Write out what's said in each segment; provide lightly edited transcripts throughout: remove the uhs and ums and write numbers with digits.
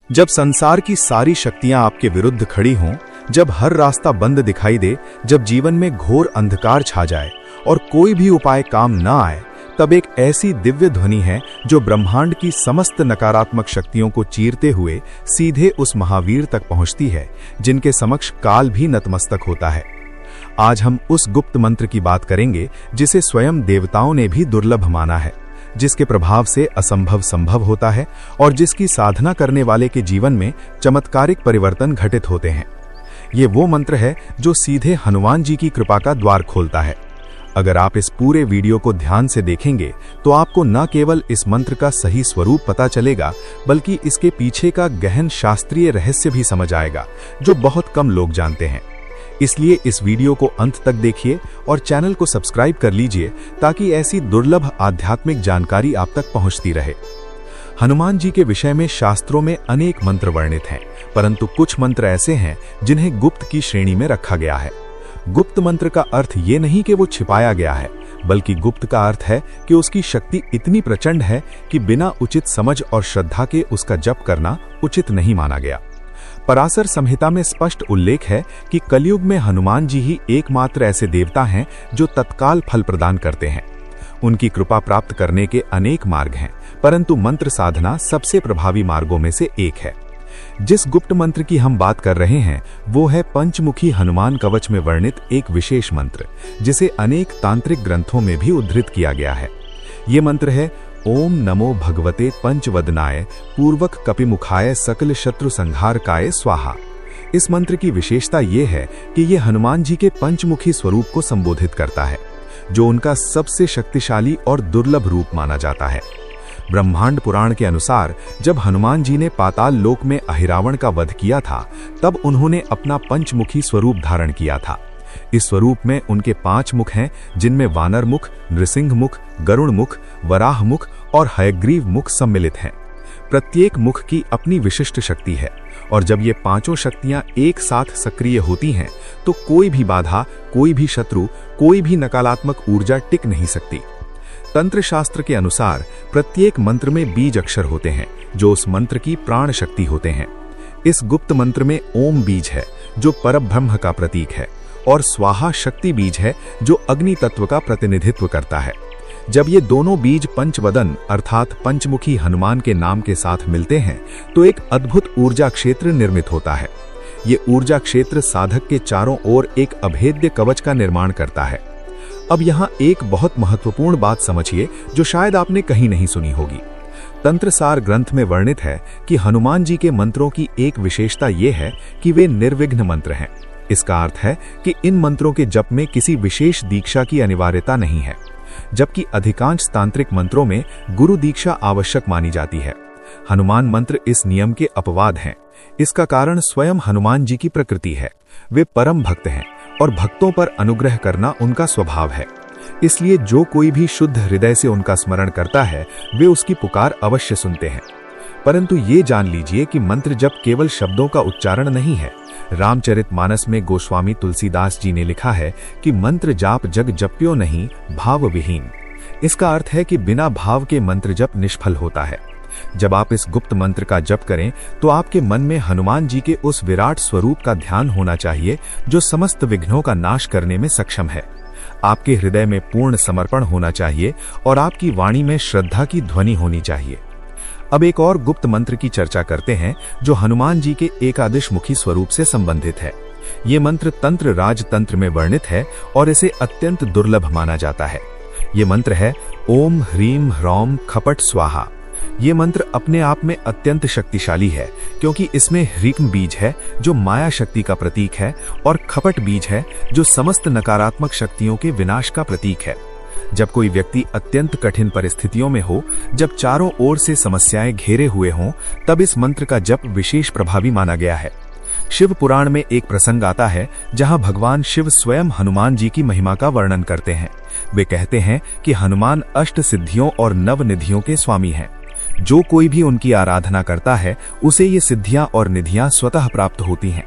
जब संसार की सारी शक्तियां आपके विरुद्ध खड़ी हों, जब हर रास्ता बंद दिखाई दे, जब जीवन में घोर अंधकार छा जाए और कोई भी उपाय काम न आए, तब एक ऐसी दिव्य ध्वनि है जो ब्रह्मांड की समस्त नकारात्मक शक्तियों को चीरते हुए सीधे उस महावीर तक पहुंचती है जिनके समक्ष काल भी नतमस्तक होता है। आज हम उस गुप्त मंत्र की बात करेंगे जिसे स्वयं देवताओं ने भी दुर्लभ माना है, जिसके प्रभाव से असंभव संभव होता है और जिसकी साधना करने वाले के जीवन में चमत्कारिक परिवर्तन घटित होते हैं। ये वो मंत्र है जो सीधे हनुमान जी की कृपा का द्वार खोलता है। अगर आप इस पूरे वीडियो को ध्यान से देखेंगे तो आपको न केवल इस मंत्र का सही स्वरूप पता चलेगा, बल्कि इसके पीछे का गहन शास्त्रीय रहस्य भी समझ आएगा जो बहुत कम लोग जानते हैं। इसलिए इस वीडियो को अंत तक देखिए और चैनल को सब्सक्राइब कर लीजिए ताकि ऐसी दुर्लभ आध्यात्मिक जानकारी आप तक पहुंचती रहे। हनुमान जी के विषय में शास्त्रों में अनेक मंत्र वर्णित हैं, परंतु कुछ मंत्र ऐसे हैं जिन्हें गुप्त की श्रेणी में रखा गया है। गुप्त मंत्र का अर्थ ये नहीं कि वो छिपाया गया है, बल्कि गुप्त का अर्थ है कि उसकी शक्ति इतनी प्रचंड है कि बिना उचित समझ और श्रद्धा के उसका जप करना उचित नहीं माना गया। पराशर संहिता में स्पष्ट उल्लेख है कि कलयुग में हनुमान जी ही एकमात्र ऐसे देवता हैं जो तत्काल फल प्रदान करते हैं। उनकी कृपा प्राप्त करने के अनेक मार्ग हैं, परंतु मंत्र साधना सबसे प्रभावी मार्गों में से एक है। जिस गुप्त मंत्र की हम बात कर रहे हैं वो है पंचमुखी हनुमान कवच में वर्णित एक विशेष मंत्र, जिसे अनेक तांत्रिक ग्रंथों में भी उद्धृत किया गया है। ये मंत्र है ओम नमो भगवते पंचवदनाय पूर्वक कपिमुखाय सकल शत्रु संहारकाय स्वाहा। इस मंत्र की विशेषता ये है कि ये हनुमान जी के पंचमुखी स्वरूप को संबोधित करता है, जो उनका सबसे शक्तिशाली और दुर्लभ रूप माना जाता है। ब्रह्मांड पुराण के अनुसार जब हनुमान जी ने पाताल लोक में अहिरावण का वध किया था, तब उन्होंने अपना पंचमुखी स्वरूप धारण किया था। इस स्वरूप में उनके 5 मुख हैं, जिनमें वानर मुख, नृसिंह मुख, गरुण मुख, वराह मुख और हयग्रीव मुख सम्मिलित हैं। प्रत्येक मुख की अपनी विशिष्ट शक्ति है और जब ये पांचों शक्तियां एक साथ सक्रिय होती हैं तो कोई भी बाधा, कोई भी शत्रु, कोई भी नकारात्मक ऊर्जा टिक नहीं सकती। तंत्र शास्त्र के अनुसार प्रत्येक मंत्र में बीज अक्षर होते हैं जो उस मंत्र की प्राण शक्ति होते हैं। इस गुप्त मंत्र में ओम बीज है जो परब्रह्म का प्रतीक है और स्वाहा शक्ति बीज है जो अग्नि तत्व का प्रतिनिधित्व करता है। जब ये दोनों बीज पंचवदन अर्थात पंचमुखी हनुमान के नाम के साथ मिलते हैं तो एक अद्भुत ऊर्जा क्षेत्र निर्मित होता है। ये ऊर्जा क्षेत्र साधक के चारों ओर एक अभेद्य कवच का निर्माण करता है। अब यहाँ एक बहुत महत्वपूर्ण बात समझिए जो शायद आपने कहीं नहीं सुनी होगी। तंत्रसार ग्रंथ में वर्णित है कि हनुमान जी के मंत्रों की एक विशेषता ये है कि वे निर्विघ्न मंत्र हैं। इसका अर्थ है कि इन मंत्रों के जप में किसी विशेष दीक्षा की अनिवार्यता नहीं है, जबकि अधिकांश तांत्रिक मंत्रों में गुरु दीक्षा आवश्यक मानी जाती है। हनुमान मंत्र इस नियम के अपवाद हैं। इसका कारण स्वयं हनुमान जी की प्रकृति है। वे परम भक्त हैं और भक्तों पर अनुग्रह करना उनका स्वभाव है। इसलिए जो कोई भी शुद्ध हृदय से उनका स्मरण करता है वे उसकी पुकार अवश्य सुनते हैं। परंतु ये जान लीजिए कि मंत्र जप केवल शब्दों का उच्चारण नहीं है। रामचरितमानस में गोस्वामी तुलसीदास जी ने लिखा है कि मंत्र जाप जग जप्यो नहीं भाव विहीन। इसका अर्थ है कि बिना भाव के मंत्र जप निष्फल होता है। जब आप इस गुप्त मंत्र का जप करें तो आपके मन में हनुमान जी के उस विराट स्वरूप का ध्यान होना चाहिए जो समस्त विघ्नों का नाश करने में सक्षम है। आपके हृदय में पूर्ण समर्पण होना चाहिए और आपकी वाणी में श्रद्धा की ध्वनि होनी चाहिए। अब एक और गुप्त मंत्र की चर्चा करते हैं जो हनुमान जी के एकादश मुखी स्वरूप से संबंधित है। ये मंत्र तंत्र राजतंत्र में वर्णित है और इसे अत्यंत दुर्लभ माना जाता है। ये मंत्र है ओम ह्रीम ह्रौम खपट स्वाहा। ये मंत्र अपने आप में अत्यंत शक्तिशाली है क्योंकि इसमें ह्रीम बीज है जो माया शक्ति का प्रतीक है और खपट बीज है जो समस्त नकारात्मक शक्तियों के विनाश का प्रतीक है। जब कोई व्यक्ति अत्यंत कठिन परिस्थितियों में हो, जब चारों ओर से समस्याएं घेरे हुए हों, तब इस मंत्र का जप विशेष प्रभावी माना गया है। शिव पुराण में एक प्रसंग आता है जहां भगवान शिव स्वयं हनुमान जी की महिमा का वर्णन करते हैं। वे कहते हैं कि हनुमान अष्ट सिद्धियों और नव निधियों के स्वामी हैं। जो कोई भी उनकी आराधना करता है उसे ये सिद्धियां और निधियां स्वतः प्राप्त होती हैं।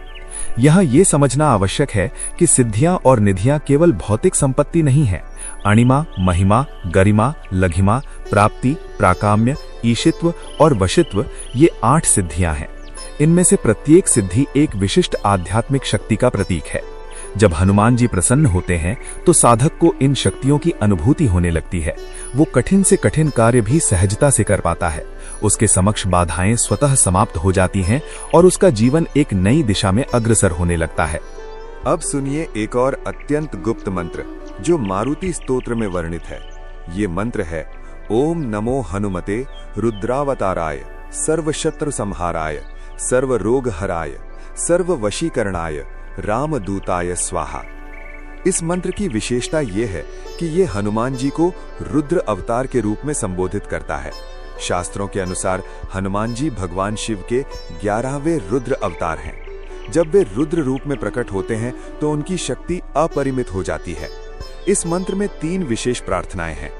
यहाँ ये समझना आवश्यक है कि सिद्धियां और निधियां केवल भौतिक संपत्ति नहीं है। अणिमा, महिमा, गरिमा, लघिमा, प्राप्ति, प्राकाम्य, ईशित्व और वशित्व ये 8 सिद्धियां हैं। इनमें से प्रत्येक सिद्धि एक विशिष्ट आध्यात्मिक शक्ति का प्रतीक है। जब हनुमान जी प्रसन्न होते हैं तो साधक को इन शक्तियों की अनुभूति होने लगती है। वो कठिन से कठिन कार्य भी सहजता से कर पाता है। उसके समक्ष बाधाएं स्वतः समाप्त हो जाती हैं और उसका जीवन एक नई दिशा में अग्रसर होने लगता है। अब सुनिए एक और अत्यंत गुप्त मंत्र जो मारुति स्तोत्र में वर्णित है। ये मंत्र है ओम नमो हनुमते रुद्रावताराय सर्वशत्रु संहाराय सर्व रोग हराय सर्व वशीकरणाय रामदूताय स्वाहा। इस मंत्र की विशेषता यह है कि यह हनुमान जी को रुद्र अवतार के रूप में संबोधित करता है। शास्त्रों के अनुसार हनुमान जी भगवान शिव के 11वें रुद्र अवतार हैं। जब वे रुद्र रूप में प्रकट होते हैं तो उनकी शक्ति अपरिमित हो जाती है। इस मंत्र में 3 विशेष प्रार्थनाएं हैं।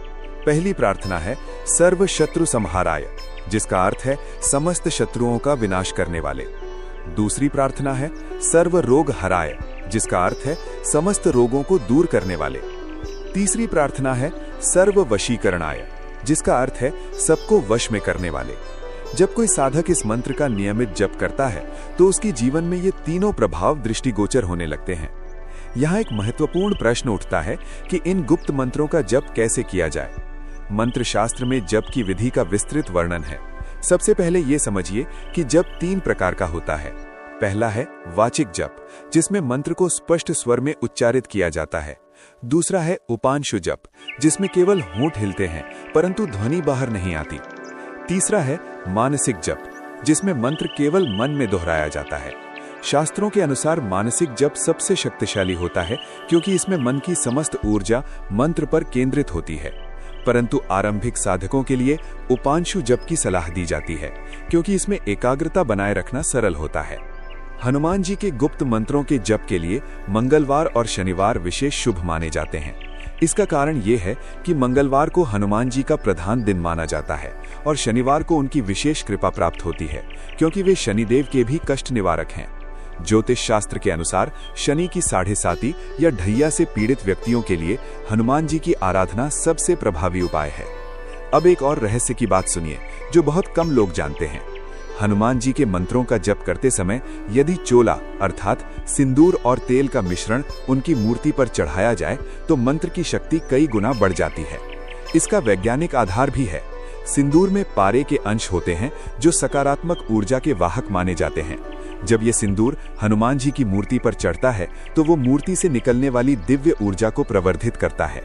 पहली प्रार्थना है सर्व शत्रु संहाराय, जिसका अर्थ है समस्त शत्रुओं का विनाश करने वाले। दूसरी प्रार्थना है सर्व रोग हराय, जिसका अर्थ है समस्त रोगों को दूर करने वाले। तीसरी प्रार्थना है सर्व वशीकरणाय, जिसका अर्थ है सबको वश में करने वाले। जब कोई साधक इस मंत्र का नियमित जप करता है तो उसके जीवन में ये तीनों प्रभाव दृष्टिगोचर होने लगते हैं। यहाँ एक महत्वपूर्ण प्रश्न उठता है कि इन गुप्त मंत्रों का जप कैसे किया जाए। मंत्र शास्त्र में जप की विधि का विस्तृत वर्णन है। सबसे पहले ये समझिए कि जप 3 प्रकार का होता है। पहला है वाचिक जप, जिसमें मंत्र को स्पष्ट स्वर में उच्चारित किया जाता है। दूसरा है उपांशु जप, जिसमें केवल होंठ हिलते हैं परंतु ध्वनि बाहर नहीं आती। तीसरा है मानसिक जप, जिसमें मंत्र केवल मन में दोहराया जाता है। शास्त्रों के अनुसार मानसिक जप सबसे शक्तिशाली होता है क्योंकि इसमें मन की समस्त ऊर्जा मंत्र पर केंद्रित होती है। परंतु आरंभिक साधकों के लिए उपांशु जप की सलाह दी जाती है क्योंकि इसमें एकाग्रता बनाए रखना सरल होता है। हनुमान जी के गुप्त मंत्रों के जप के लिए मंगलवार और शनिवार विशेष शुभ माने जाते हैं। इसका कारण ये है कि मंगलवार को हनुमान जी का प्रधान दिन माना जाता है और शनिवार को उनकी विशेष कृपा प्राप्त होती है क्योंकि वे शनिदेव के भी कष्ट निवारक हैं। ज्योतिष शास्त्र के अनुसार शनि की 7.5 या ढैया से पीड़ित व्यक्तियों के लिए हनुमान जी की आराधना सबसे प्रभावी उपाय है। अब एक और रहस्य की बात सुनिए जो बहुत कम लोग जानते हैं। हनुमान जी के मंत्रों का जप करते समय यदि चोला अर्थात सिंदूर और तेल का मिश्रण उनकी मूर्ति पर चढ़ाया जाए तो मंत्र की शक्ति कई गुना बढ़ जाती है। इसका वैज्ञानिक आधार भी है। सिंदूर में पारे के अंश होते हैं जो सकारात्मक ऊर्जा के वाहक माने जाते हैं। जब ये सिंदूर हनुमान जी की मूर्ति पर चढ़ता है तो वो मूर्ति से निकलने वाली दिव्य ऊर्जा को प्रवर्धित करता है।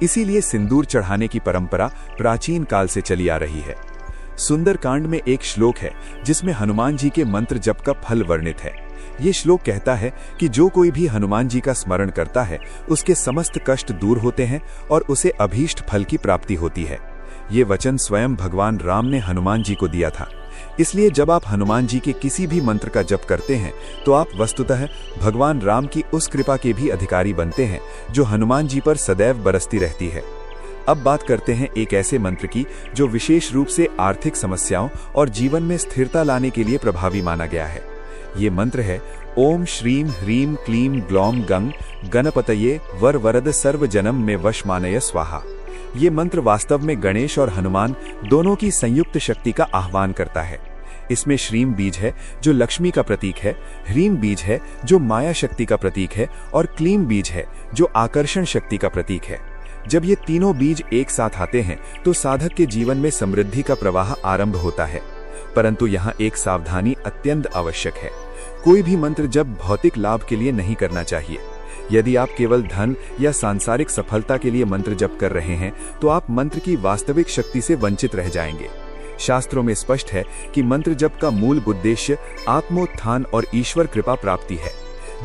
इसीलिए सिंदूर चढ़ाने की परंपरा प्राचीन काल से चली आ रही है। सुंदरकांड में एक श्लोक है जिसमें हनुमान जी के मंत्र जप का फल वर्णित है। ये श्लोक कहता है कि जो कोई भी हनुमान जी का स्मरण करता है उसके समस्त कष्ट दूर होते हैं और उसे अभीष्ट फल की प्राप्ति होती है। ये वचन स्वयं भगवान राम ने हनुमान जी को दिया था। इसलिए जब आप हनुमान जी के किसी भी मंत्र का जप करते हैं तो आप वस्तुतः भगवान राम की उस कृपा के भी अधिकारी बनते हैं जो हनुमान जी पर सदैव बरसती रहती है। अब बात करते हैं एक ऐसे मंत्र की जो विशेष रूप से आर्थिक समस्याओं और जीवन में स्थिरता लाने के लिए प्रभावी माना गया है। ये मंत्र है ओम श्रीम ह्रीम क्लीम ग्लौम गंग गणपतये वर वरद सर्व जन्म में वश मानय स्वाहा। ये मंत्र वास्तव में गणेश और हनुमान दोनों की संयुक्त शक्ति का आह्वान करता है। इसमें श्रीम बीज है जो लक्ष्मी का प्रतीक है, ह्रीम बीज है जो माया शक्ति का प्रतीक है और क्लीम बीज है जो आकर्षण शक्ति का प्रतीक है। जब ये तीनों बीज एक साथ आते हैं तो साधक के जीवन में समृद्धि का प्रवाह आरंभ होता है। परंतु यहाँ एक सावधानी अत्यंत आवश्यक है। कोई भी मंत्र जब भौतिक लाभ के लिए नहीं करना चाहिए। यदि आप केवल धन या सांसारिक सफलता के लिए मंत्र जप कर रहे हैं तो आप मंत्र की वास्तविक शक्ति से वंचित रह जाएंगे। शास्त्रों में स्पष्ट है कि मंत्र जप का मूल उद्देश्य आत्मोत्थान और ईश्वर कृपा प्राप्ति है।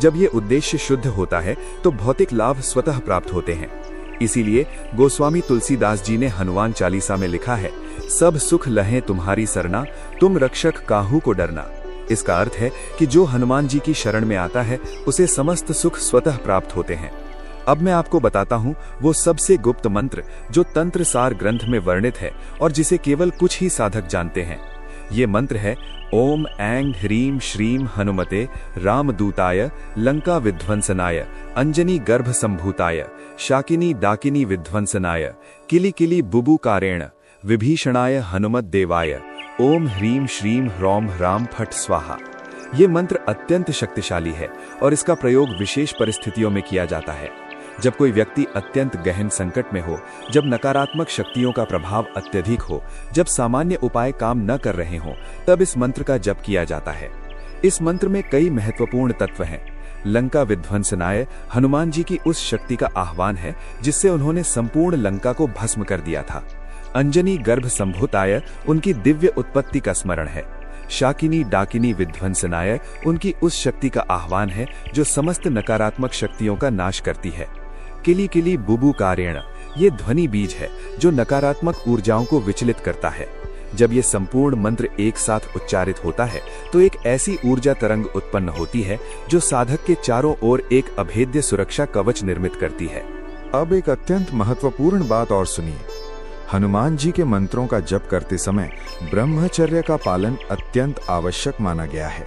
जब ये उद्देश्य शुद्ध होता है तो भौतिक लाभ स्वतः प्राप्त होते हैं। इसीलिए गोस्वामी तुलसीदास जी ने हनुमान चालीसा में लिखा है, सब सुख लहें तुम्हारी सरना, तुम रक्षक काहू को डरना। इसका अर्थ है कि जो हनुमान जी की शरण में आता है उसे समस्त सुख स्वतः प्राप्त होते हैं। अब मैं आपको बताता हूँ वो सबसे गुप्त मंत्र जो तंत्र सार ग्रंथ में वर्णित है और जिसे केवल कुछ ही साधक जानते हैं। ये मंत्र है ओम ऐंग ह्रीम श्रीम हनुमते रामदूताय लंका विध्वंसनाय अंजनी गर्भ संभूताय शाकिनी डाकिनी विध्वंसनाय किली किली बुबुकारेण विभीषणाय हनुमत देवाय ओम ह्रीम श्रीम ह्रौम ह्राम फट स्वाहा। ये मंत्र अत्यंत शक्तिशाली है और इसका प्रयोग विशेष परिस्थितियों में किया जाता है। जब कोई व्यक्ति अत्यंत गहन संकट में हो, जब नकारात्मक शक्तियों का प्रभाव अत्यधिक हो, जब सामान्य उपाय काम न कर रहे हों, तब इस मंत्र का जप किया जाता है। इस मंत्र में कई महत्वपूर्ण तत्व हैं। लंका विध्वंसनाय हनुमान जी की उस शक्ति का आह्वान है जिससे उन्होंने संपूर्ण लंका को भस्म कर दिया था। अंजनी गर्भ संभूताय उनकी दिव्य उत्पत्ति का स्मरण है। शाकिनी डाकिनी विध्वंसनाय उनकी उस शक्ति का आह्वान है जो समस्त नकारात्मक शक्तियों का नाश करती है। किली किली बुबुकारेण ये ध्वनि बीज है जो नकारात्मक ऊर्जाओं को विचलित करता है। जब ये संपूर्ण मंत्र एक साथ उच्चारित होता है तो एक ऐसी ऊर्जा तरंग उत्पन्न होती है जो साधक के चारों ओर एक अभेद्य सुरक्षा कवच निर्मित करती है। अब एक अत्यंत महत्वपूर्ण बात और सुनिए। हनुमान जी के मंत्रों का जप करते समय ब्रह्मचर्य का पालन अत्यंत आवश्यक माना गया है।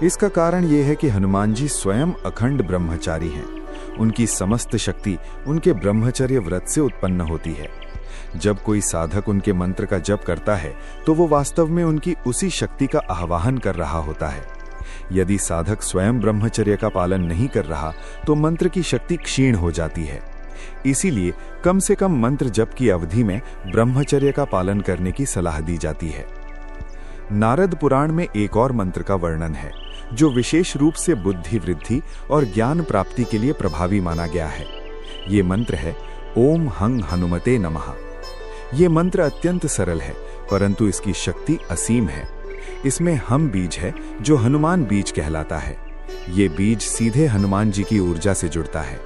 इसका कारण यह है कि हनुमान जी स्वयं अखंड ब्रह्मचारी हैं। उनकी समस्त शक्ति उनके ब्रह्मचर्य व्रत से उत्पन्न होती है। जब कोई साधक उनके मंत्र का जप करता है तो वो वास्तव में उनकी उसी शक्ति का आवाहन कर रहा होता है। यदि साधक स्वयं ब्रह्मचर्य का पालन नहीं कर रहा तो मंत्र की शक्ति क्षीण हो जाती है। इसीलिए कम से कम मंत्र जप की अवधि में ब्रह्मचर्य का पालन करने की सलाह दी जाती है। नारद पुराण में एक और मंत्र का वर्णन है जो विशेष रूप से बुद्धि वृद्धि और ज्ञान प्राप्ति के लिए प्रभावी माना गया है। ये मंत्र है ओम हंग हनुमते नमः। ये मंत्र अत्यंत सरल है परंतु इसकी शक्ति असीम है। इसमें हम बीज है जो हनुमान बीज कहलाता है। ये बीज सीधे हनुमान जी की ऊर्जा से जुड़ता है।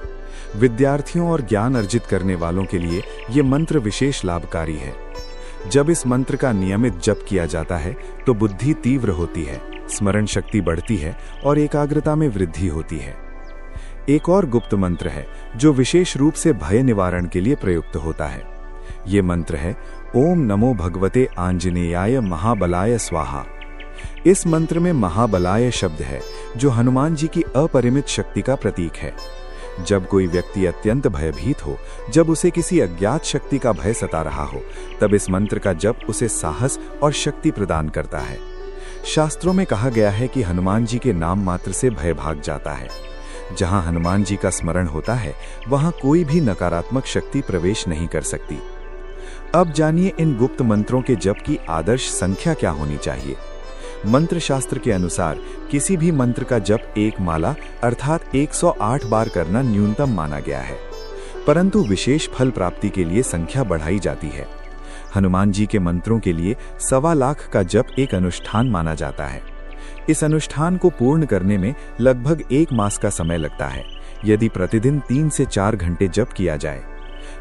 विद्यार्थियों और ज्ञान अर्जित करने वालों के लिए ये मंत्र विशेष लाभकारी है। जब इस मंत्र का नियमित जप किया जाता है तो बुद्धि तीव्र होती है, स्मरण शक्ति बढ़ती है और एकाग्रता में वृद्धि होती है। एक और गुप्त मंत्र है जो विशेष रूप से भय निवारण के लिए प्रयुक्त होता है। ये मंत्र है ओम नमो भगवते आंजनेयाय महाबलाय स्वाहा। इस मंत्र में महाबलाय शब्द है जो हनुमान जी की अपरिमित शक्ति का प्रतीक है। जब कोई व्यक्ति अत्यंत भयभीत हो, जब उसे किसी अज्ञात शक्ति का भय सता रहा हो, तब इस मंत्र का जप उसे साहस और शक्ति प्रदान करता है। शास्त्रों में कहा गया है कि हनुमान जी के नाम मात्र से भय भाग जाता है। जहां हनुमान जी का स्मरण होता है वहां कोई भी नकारात्मक शक्ति प्रवेश नहीं कर सकती। अब जानिए इन गुप्त मंत्रों के जप की आदर्श संख्या क्या होनी चाहिए। मंत्र शास्त्र के अनुसार किसी भी मंत्र का जप एक माला अर्थात 108 बार करना न्यूनतम माना गया है, परंतु विशेष फल प्राप्ति के लिए संख्या बढ़ाई जाती है। हनुमान जी के मंत्रों के लिए 1.25 लाख का जप एक अनुष्ठान माना जाता है। इस अनुष्ठान को पूर्ण करने में लगभग 1 मास का समय लगता है, यदि प्रतिदिन 3 से 4 घंटे जप किया जाए।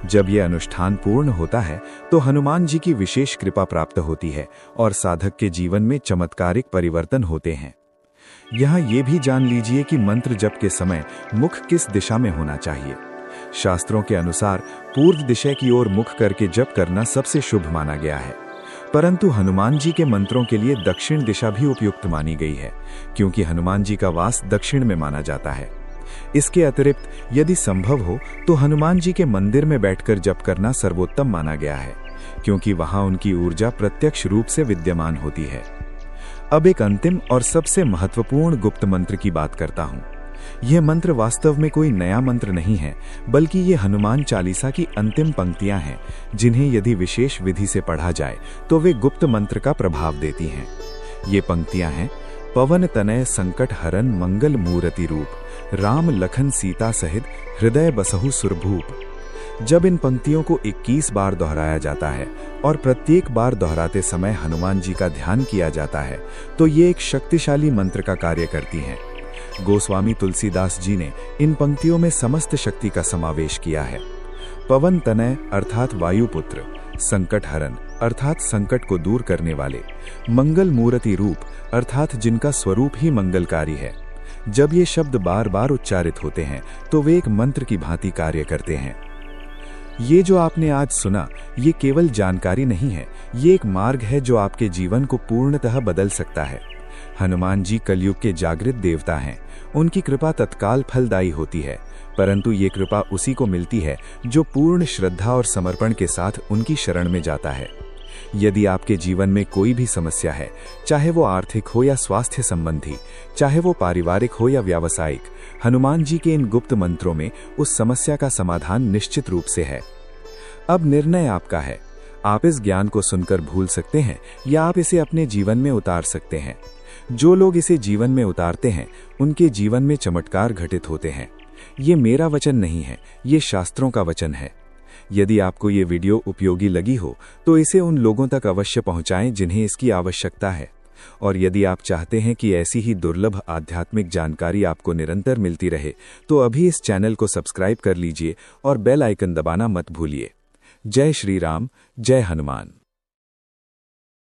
जब यह अनुष्ठान पूर्ण होता है तो हनुमान जी की विशेष कृपा प्राप्त होती है और साधक के जीवन में चमत्कारिक परिवर्तन होते हैं। यहाँ ये भी जान लीजिए कि मंत्र जप के समय मुख किस दिशा में होना चाहिए। शास्त्रों के अनुसार पूर्व दिशा की ओर मुख करके जप करना सबसे शुभ माना गया है, परंतु हनुमान जी के मंत्रों के लिए दक्षिण दिशा भी उपयुक्त मानी गई है, क्योंकि हनुमान जी का वास दक्षिण में माना जाता है। इसके अतिरिक्त यदि संभव हो तो हनुमान जी के मंदिर में बैठकर जप करना सर्वोत्तम माना गया है, क्योंकि वहां उनकी ऊर्जा प्रत्यक्ष रूप से विद्यमान होती है। अब एक अंतिम और सबसे महत्वपूर्ण गुप्त मंत्र की बात करता हूं। यह मंत्र वास्तव में कोई नया मंत्र नहीं है, बल्कि ये हनुमान चालीसा की अंतिम पंक्तियां हैं, जिन्हें यदि विशेष विधि से पढ़ा जाए तो वे गुप्त मंत्र का प्रभाव देती हैं। ये पंक्तियां हैं पवन तनय संकट हरन मंगल मूर्ति रूप, राम लखन सीता सहित हृदय बसहु सुरभूप। जब इन पंक्तियों को 21 बार दोहराया जाता है और प्रत्येक बार दोहराते समय हनुमान जी का ध्यान किया जाता है तो ये एक शक्तिशाली मंत्र का कार्य करती हैं। गोस्वामी तुलसीदास जी ने इन पंक्तियों में समस्त शक्ति का समावेश किया है। पवन तनय अर्थात वायुपुत्र, संकट हरन अर्थात संकट को दूर करने वाले, मंगल मूर्ति रूप अर्थात जिनका स्वरूप ही मंगलकारी है। जब ये शब्द बार बार उच्चारित होते हैं तो वे एक मंत्र की भांति कार्य करते हैं। ये जो आपने आज सुना, ये केवल जानकारी नहीं है, ये एक मार्ग है जो आपके जीवन को पूर्णतः बदल सकता है। हनुमान जी कलयुग के जागृत देवता हैं। उनकी कृपा तत्काल फलदायी होती है, परंतु ये कृपा उसी को मिलती है जो पूर्ण श्रद्धा और समर्पण के साथ उनकी शरण में जाता है। यदि आपके जीवन में कोई भी समस्या है, चाहे वो आर्थिक हो या स्वास्थ्य संबंधी, चाहे वो पारिवारिक हो या व्यावसायिक, हनुमान जी के इन गुप्त मंत्रों में उस समस्या का समाधान निश्चित रूप से है। अब निर्णय आपका है। आप इस ज्ञान को सुनकर भूल सकते हैं या आप इसे अपने जीवन में उतार सकते हैं। जो लोग इसे जीवन में उतारते हैं, उनके जीवन में चमत्कार घटित होते हैं। ये मेरा वचन नहीं है, ये शास्त्रों का वचन है। यदि आपको ये वीडियो उपयोगी लगी हो तो इसे उन लोगों तक अवश्य पहुंचाएं जिन्हें इसकी आवश्यकता है। और यदि आप चाहते हैं कि ऐसी ही दुर्लभ आध्यात्मिक जानकारी आपको निरंतर मिलती रहे, तो अभी इस चैनल को सब्सक्राइब कर लीजिए और बेल आइकन दबाना मत भूलिए। जय श्री राम, जय हनुमान।